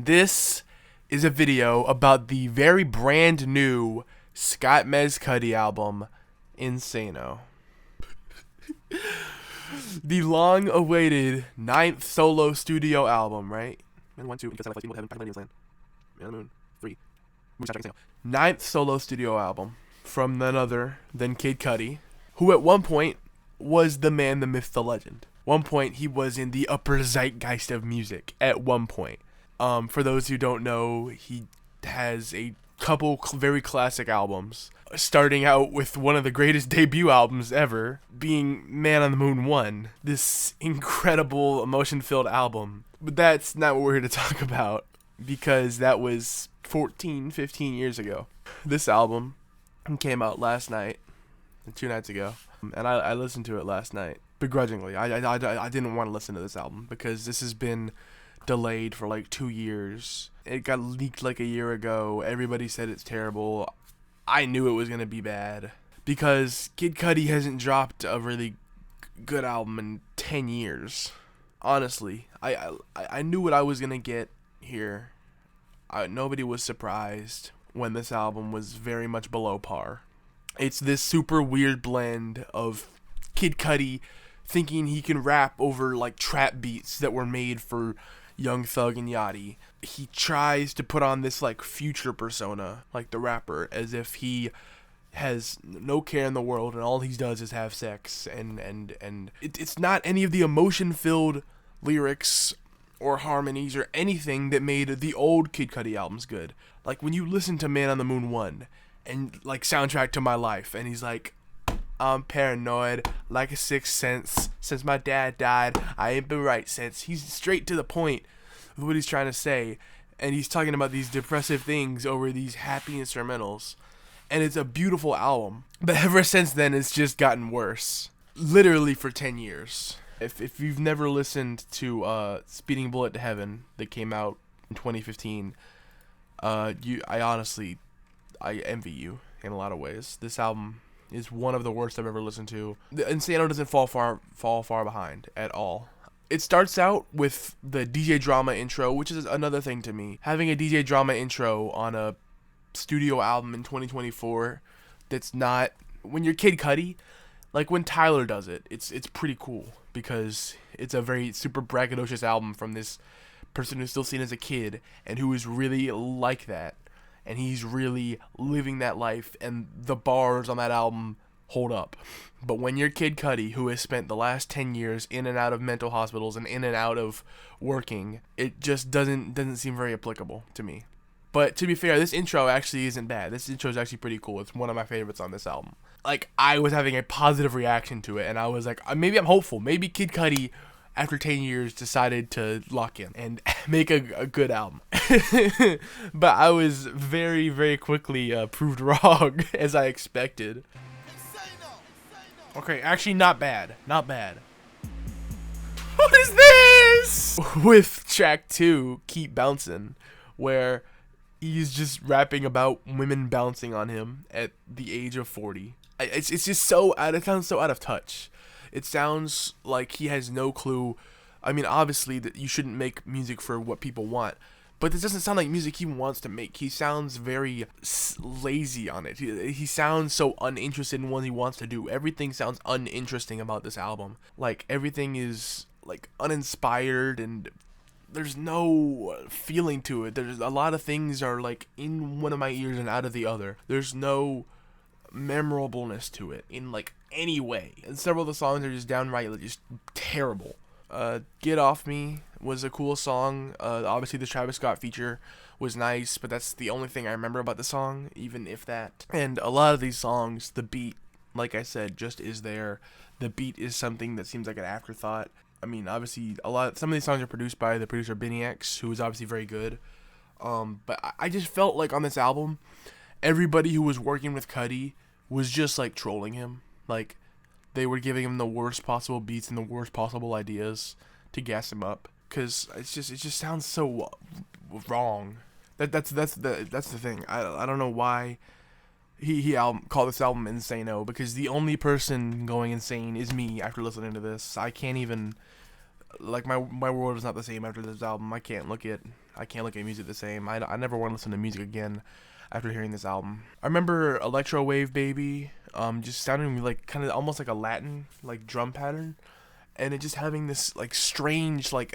This is a video about the very brand new Scott Mez Cudi album, INSANO. The long-awaited 9th solo studio album, right? And 1, 2, because I like people heaven, back in the land. Man on the moon, 3. Ninth solo studio album from none other than Kid Cudi, who at one point was the man, the myth, the legend. One point he was in the upper zeitgeist of music. At one point, for those who don't know, he has a couple very classic albums, starting out with one of the greatest debut albums ever, being Man on the Moon 1. This incredible emotion-filled album. But that's not what we're here to talk about, because that was 15 years ago. This album came out last night, 2 nights ago, and I listened to it last night, begrudgingly. I didn't want to listen to this album, because this has been delayed for like 2 years. It got leaked like a year ago. Everybody said it's terrible. I knew it was going to be bad, because Kid Cudi hasn't dropped a really good album in 10 years. Honestly, I knew what I was going to get here. Nobody was surprised when this album was very much below par. It's this super weird blend of Kid Cudi thinking he can rap over like trap beats that were made for Young Thug and Yachty. He tries to put on this like future persona, like the rapper, as if he has no care in the world and all he does is have sex, and it's not any of the emotion-filled lyrics or harmonies or anything that made the old Kid Cudi albums good. Like when you listen to Man on the Moon 1 and like Soundtrack to My Life, and he's like, I'm paranoid like a sixth sense. Since my dad died, I ain't been right since. He's straight to the point with what he's trying to say, and he's talking about these depressive things over these happy instrumentals, and it's a beautiful album. But ever since then, it's just gotten worse. Literally for 10 years. If you've never listened to Speeding Bullet to Heaven that came out in 2015, I envy you in a lot of ways. This album is one of the worst I've ever listened to. INSANO doesn't fall far behind at all. It starts out with the DJ Drama intro, which is another thing to me. Having a DJ Drama intro on a studio album in 2024 that's not, when you're Kid Cudi, like when Tyler does it, it's pretty cool, because it's a very super braggadocious album from this person who's still seen as a kid and who is really like that, and he's really living that life, and the bars on that album hold up. But when you're Kid Cudi, who has spent the last 10 years in and out of mental hospitals and in and out of working, it just doesn't seem very applicable to me. But to be fair, this intro actually isn't bad. This intro is actually pretty cool. It's one of my favorites on this album. Like, I was having a positive reaction to it, and I was like, maybe I'm hopeful. Maybe Kid Cudi, after 10 years, decided to lock in and make a good album. But I was very, very quickly proved wrong, as I expected. Okay, actually not bad. Not bad. What is this? With track 2, Keep Bouncing, where he's just rapping about women bouncing on him at the age of 40. It's just so it sounds so out of touch. It sounds like he has no clue. I mean, obviously that you shouldn't make music for what people want, but this doesn't sound like music he wants to make. He sounds very lazy on it. He sounds so uninterested in what he wants to do. Everything sounds uninteresting about this album. Like, everything is like uninspired, and there's no feeling to it. There's a lot of things are like in one of my ears and out of the other. There's no memorableness to it in like any way. And several of the songs are just downright just terrible. Get Off Me was a cool song. Obviously the Travis Scott feature was nice, but that's the only thing I remember about the song, even if that. And a lot of these songs, the beat, like I said, just is there. The beat is something that seems like an afterthought. I mean, obviously, some of these songs are produced by the producer Benny X, who is obviously very good. But I just felt like on this album, everybody who was working with Cudi was just like trolling him. Like, they were giving him the worst possible beats and the worst possible ideas to gas him up, because it just sounds so wrong. That's the thing. I don't know why he called this album INSANO, because the only person going insane is me after listening to this. I can't even Like my world is not the same after this album. I can't look at music the same. I never want to listen to music again after hearing this album. I remember Electro Wave Baby, just sounding like kind of almost like a Latin like drum pattern, and it just having this like strange like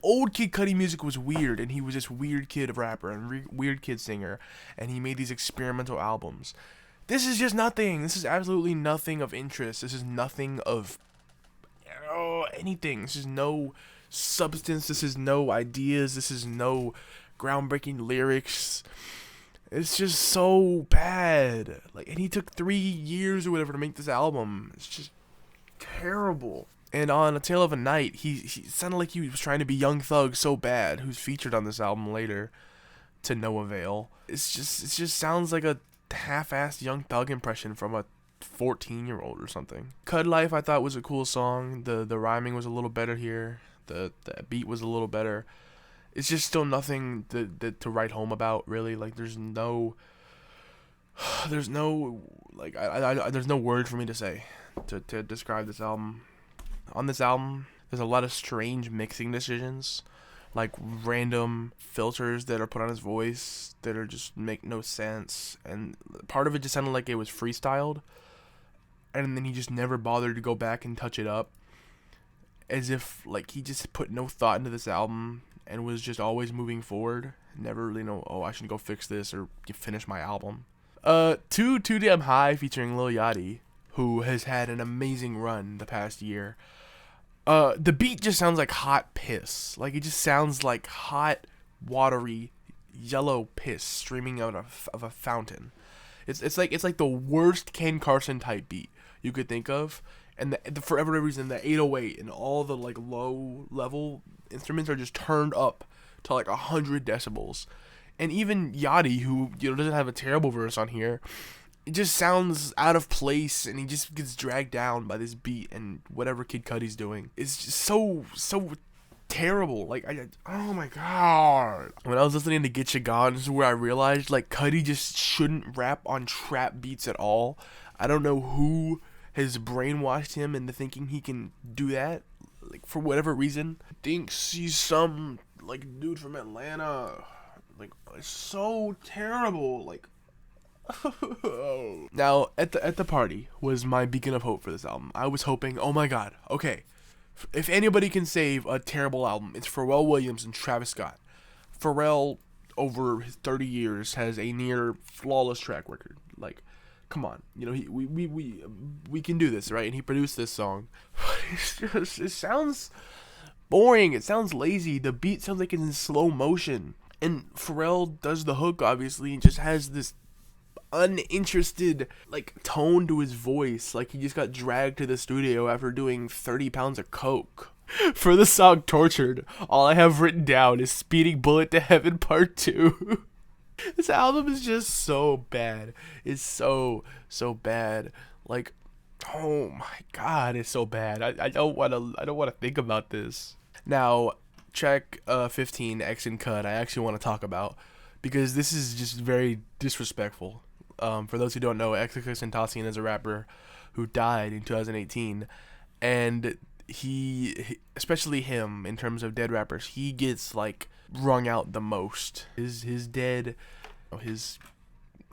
old Kid Cudi music was weird, and he was this weird kid rapper and weird kid singer, and he made these experimental albums. This is just nothing. This is absolutely nothing of interest. This is nothing of anything. This is no substance. This is no ideas. This is no groundbreaking lyrics. It's just so bad. Like, and he took 3 years or whatever to make this album. It's just terrible. And on A Tale of a Night, he sounded like he was trying to be Young Thug so bad, who's featured on this album later, to no avail. It just sounds like a half-assed Young Thug impression from a 14-year-old or something. Cud Life I thought was a cool song. The rhyming was a little better here. The beat was a little better. It's just still nothing to write home about, really. Like, there's no there's no word for me to say to describe this album. On this album, there's a lot of strange mixing decisions, like random filters that are put on his voice that are just make no sense, and part of it just sounded like it was freestyled, and then he just never bothered to go back and touch it up, as if like he just put no thought into this album and was just always moving forward, never really know, oh, I should go fix this or finish my album. Too Damn High featuring Lil Yachty, who has had an amazing run the past year. The beat just sounds like hot piss. Like, it just sounds like hot, watery, yellow piss streaming out of a fountain. It's like the worst Ken Carson type beat you could think of. And for every reason, the 808 and all the like low level instruments are just turned up to like 100 decibels. And even Yachty, who doesn't have a terrible verse on here, it just sounds out of place, and he just gets dragged down by this beat and whatever Kid Cudi's doing. It's just so terrible. Like, oh my god. When I was listening to Get Ya Gone, this is where I realized, like, Cudi just shouldn't rap on trap beats at all. I don't know who has brainwashed him into thinking he can do that, like, for whatever reason. Thinks he's some, like, dude from Atlanta. Like, it's so terrible. Like, now, at the party was my beacon of hope for this album. I was hoping, oh my god, okay, if anybody can save a terrible album, it's Pharrell Williams and Travis Scott. Pharrell, over his 30 years, has a near flawless track record. Like, come on, we can do this, right? And he produced this song. It sounds boring. It sounds lazy. The beat sounds like it's in slow motion. And Pharrell does the hook, obviously, and just has this uninterested like tone to his voice, like he just got dragged to the studio after doing 30 pounds of coke. For the song Tortured, all I have written down is Speeding Bullet to Heaven Part 2. This album is just so bad. It's so bad. Like, oh my god, it's so bad. I don't want to think about this. Now, track 15, X and Cud, I actually want to talk about, because this is just very disrespectful. For those who don't know, XXXTentacion is a rapper who died in 2018, and he, especially him, in terms of dead rappers, he gets like wrung out the most. His dead, his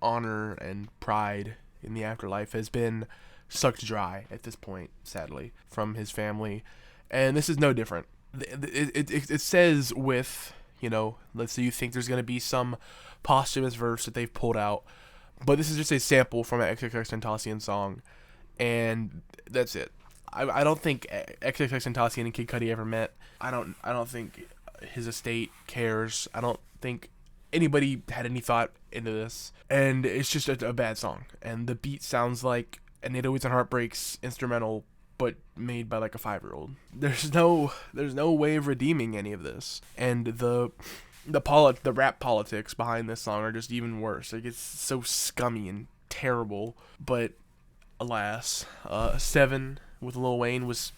honor and pride in the afterlife has been sucked dry at this point, sadly, from his family, and this is no different. It says with, let's say you think there's gonna be some posthumous verse that they've pulled out. But this is just a sample from an XXXTentacion song, and that's it. I don't think XXXTentacion and Kid Cudi ever met. I don't think his estate cares. I don't think anybody had any thought into this, and it's just a bad song. And the beat sounds like an 808s and Heartbreaks instrumental, but made by like a 5-year-old. There's no way of redeeming any of this, and the rap politics behind this song are just even worse. Like, it's so scummy and terrible. But alas, 7 with Lil Wayne was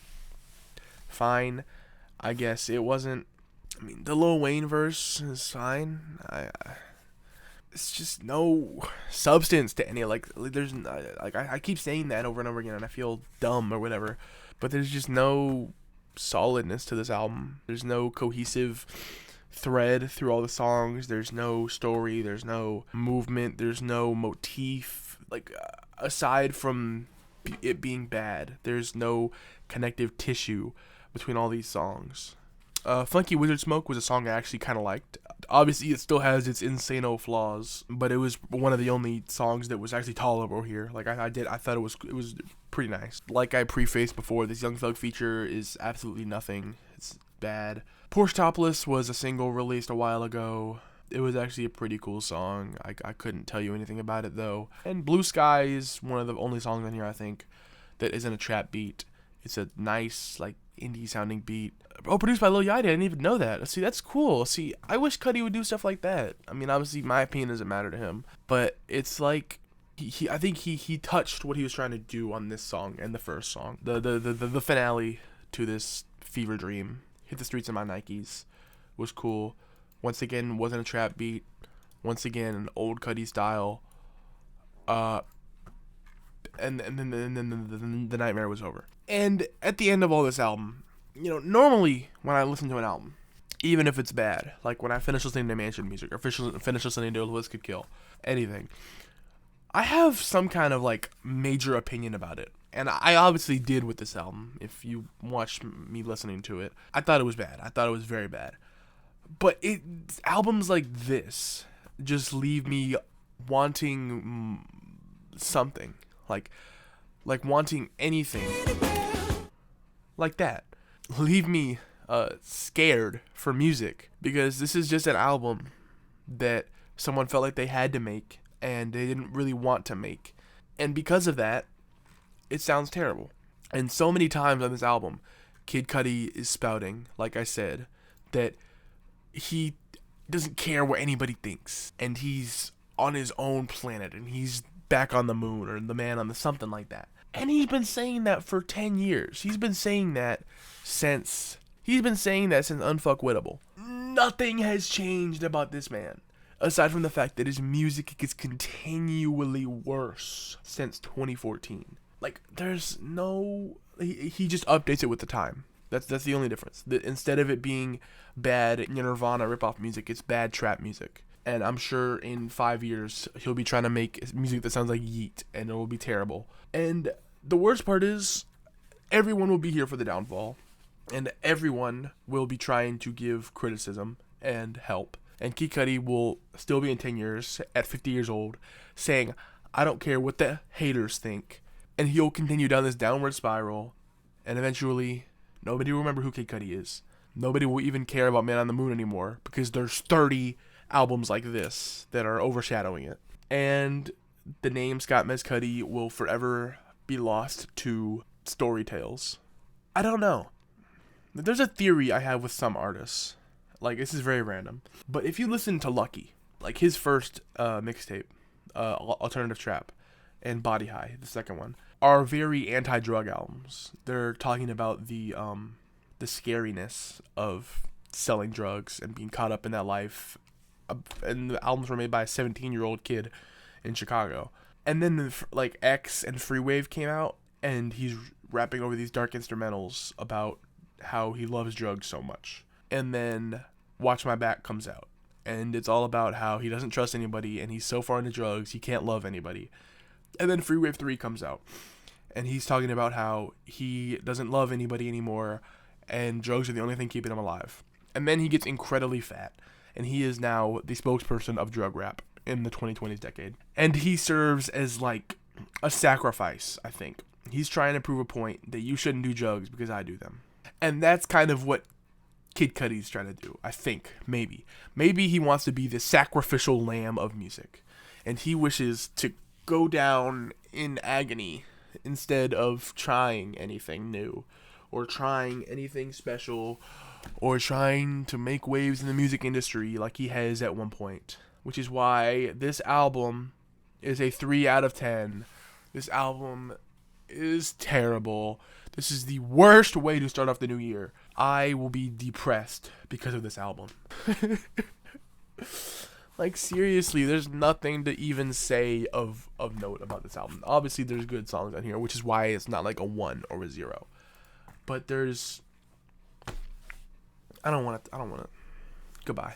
fine. I guess it wasn't. I mean, the Lil Wayne verse is fine. It's just no substance to any, like there's like I keep saying that over and over again, and I feel dumb or whatever. But there's just no solidness to this album. There's no cohesive thread through all the songs. There's no story. There's no movement. There's no motif. Like, aside from it being bad, there's no connective tissue between all these songs. Funky Wizard Smoke was a song I actually kind of liked. Obviously, it still has its insano flaws, but it was one of the only songs that was actually tolerable here. Like, I thought it was pretty nice. Like I prefaced before, this Young Thug feature is absolutely nothing. It's bad. Porsche Topless was a single released a while ago. It was actually a pretty cool song. I couldn't tell you anything about it, though. And Blue Sky is one of the only songs on here, I think, that isn't a trap beat. It's a nice, like, indie-sounding beat. Oh, produced by Lil Yachty. I didn't even know that. See, that's cool. See, I wish Cudi would do stuff like that. I mean, obviously, my opinion doesn't matter to him. But it's like, I think he touched what he was trying to do on this song and the first song. The finale to this fever dream. Hit the Streets in My Nikes was cool. Once again, wasn't a trap beat. Once again, an old Cudi style. And then the nightmare was over. And at the end of all this album, you know, normally when I listen to an album, even if it's bad, like when I finish listening to Mansion music or finish listening to Liz Could Kill, anything, I have some kind of like major opinion about it. And I obviously did with this album. If you watched me listening to it, I thought it was bad. I thought it was very bad. But albums like this just leave me wanting something, like wanting anything like that. Leave me scared for music, because this is just an album that someone felt like they had to make and they didn't really want to make, and because of that, it sounds terrible. And so many times on this album, Kid Cudi is spouting, like I said, that he doesn't care what anybody thinks, and he's on his own planet, and he's back on the moon, or the man on the something like that. And he's been saying that for 10 years. He's been saying that since Unfuckwittable. Nothing has changed about this man, aside from the fact that his music gets continually worse since 2014. Like, there's no... He just updates it with the time. That's the only difference. Instead of it being bad Nirvana ripoff music, it's bad trap music. And I'm sure in 5 years, he'll be trying to make music that sounds like Yeet, and it will be terrible. And the worst part is, everyone will be here for the downfall, and everyone will be trying to give criticism and help. And Kid Cudi will still be in 10 years, at 50 years old, saying, I don't care what the haters think. And he'll continue down this downward spiral, and eventually, nobody will remember who Kid Cudi is. Nobody will even care about Man on the Moon anymore, because there's 30 albums like this that are overshadowing it. And the name Scott Mescudi will forever be lost to story tales. I don't know. There's a theory I have with some artists. Like, this is very random. But if you listen to Lucky, like his first mixtape, Alternative Trap, and Body High, the second one, are very anti-drug albums. They're talking about the scariness of selling drugs and being caught up in that life. And the albums were made by a 17-year-old kid in Chicago. And then like X and Free Wave came out, and he's rapping over these dark instrumentals about how he loves drugs so much. And then Watch My Back comes out, and it's all about how he doesn't trust anybody, and he's so far into drugs he can't love anybody. And then Free Wave 3 comes out, and he's talking about how he doesn't love anybody anymore, and drugs are the only thing keeping him alive. And then he gets incredibly fat, and he is now the spokesperson of drug rap in the 2020s decade. And he serves as like a sacrifice, I think. He's trying to prove a point that you shouldn't do drugs because I do them. And that's kind of what Kid Cudi's trying to do, I think. Maybe he wants to be the sacrificial lamb of music, and he wishes to go down in agony instead of trying anything new, or trying anything special, or trying to make waves in the music industry like he has at one point. Which is why this album is a 3 out of 10. This album is terrible. This is the worst way to start off the new year. I will be depressed because of this album. Like, seriously, there's nothing to even say of note about this album. Obviously, there's good songs on here, which is why it's not like a 1 or a 0. But there's I don't want it. I don't want it. Goodbye.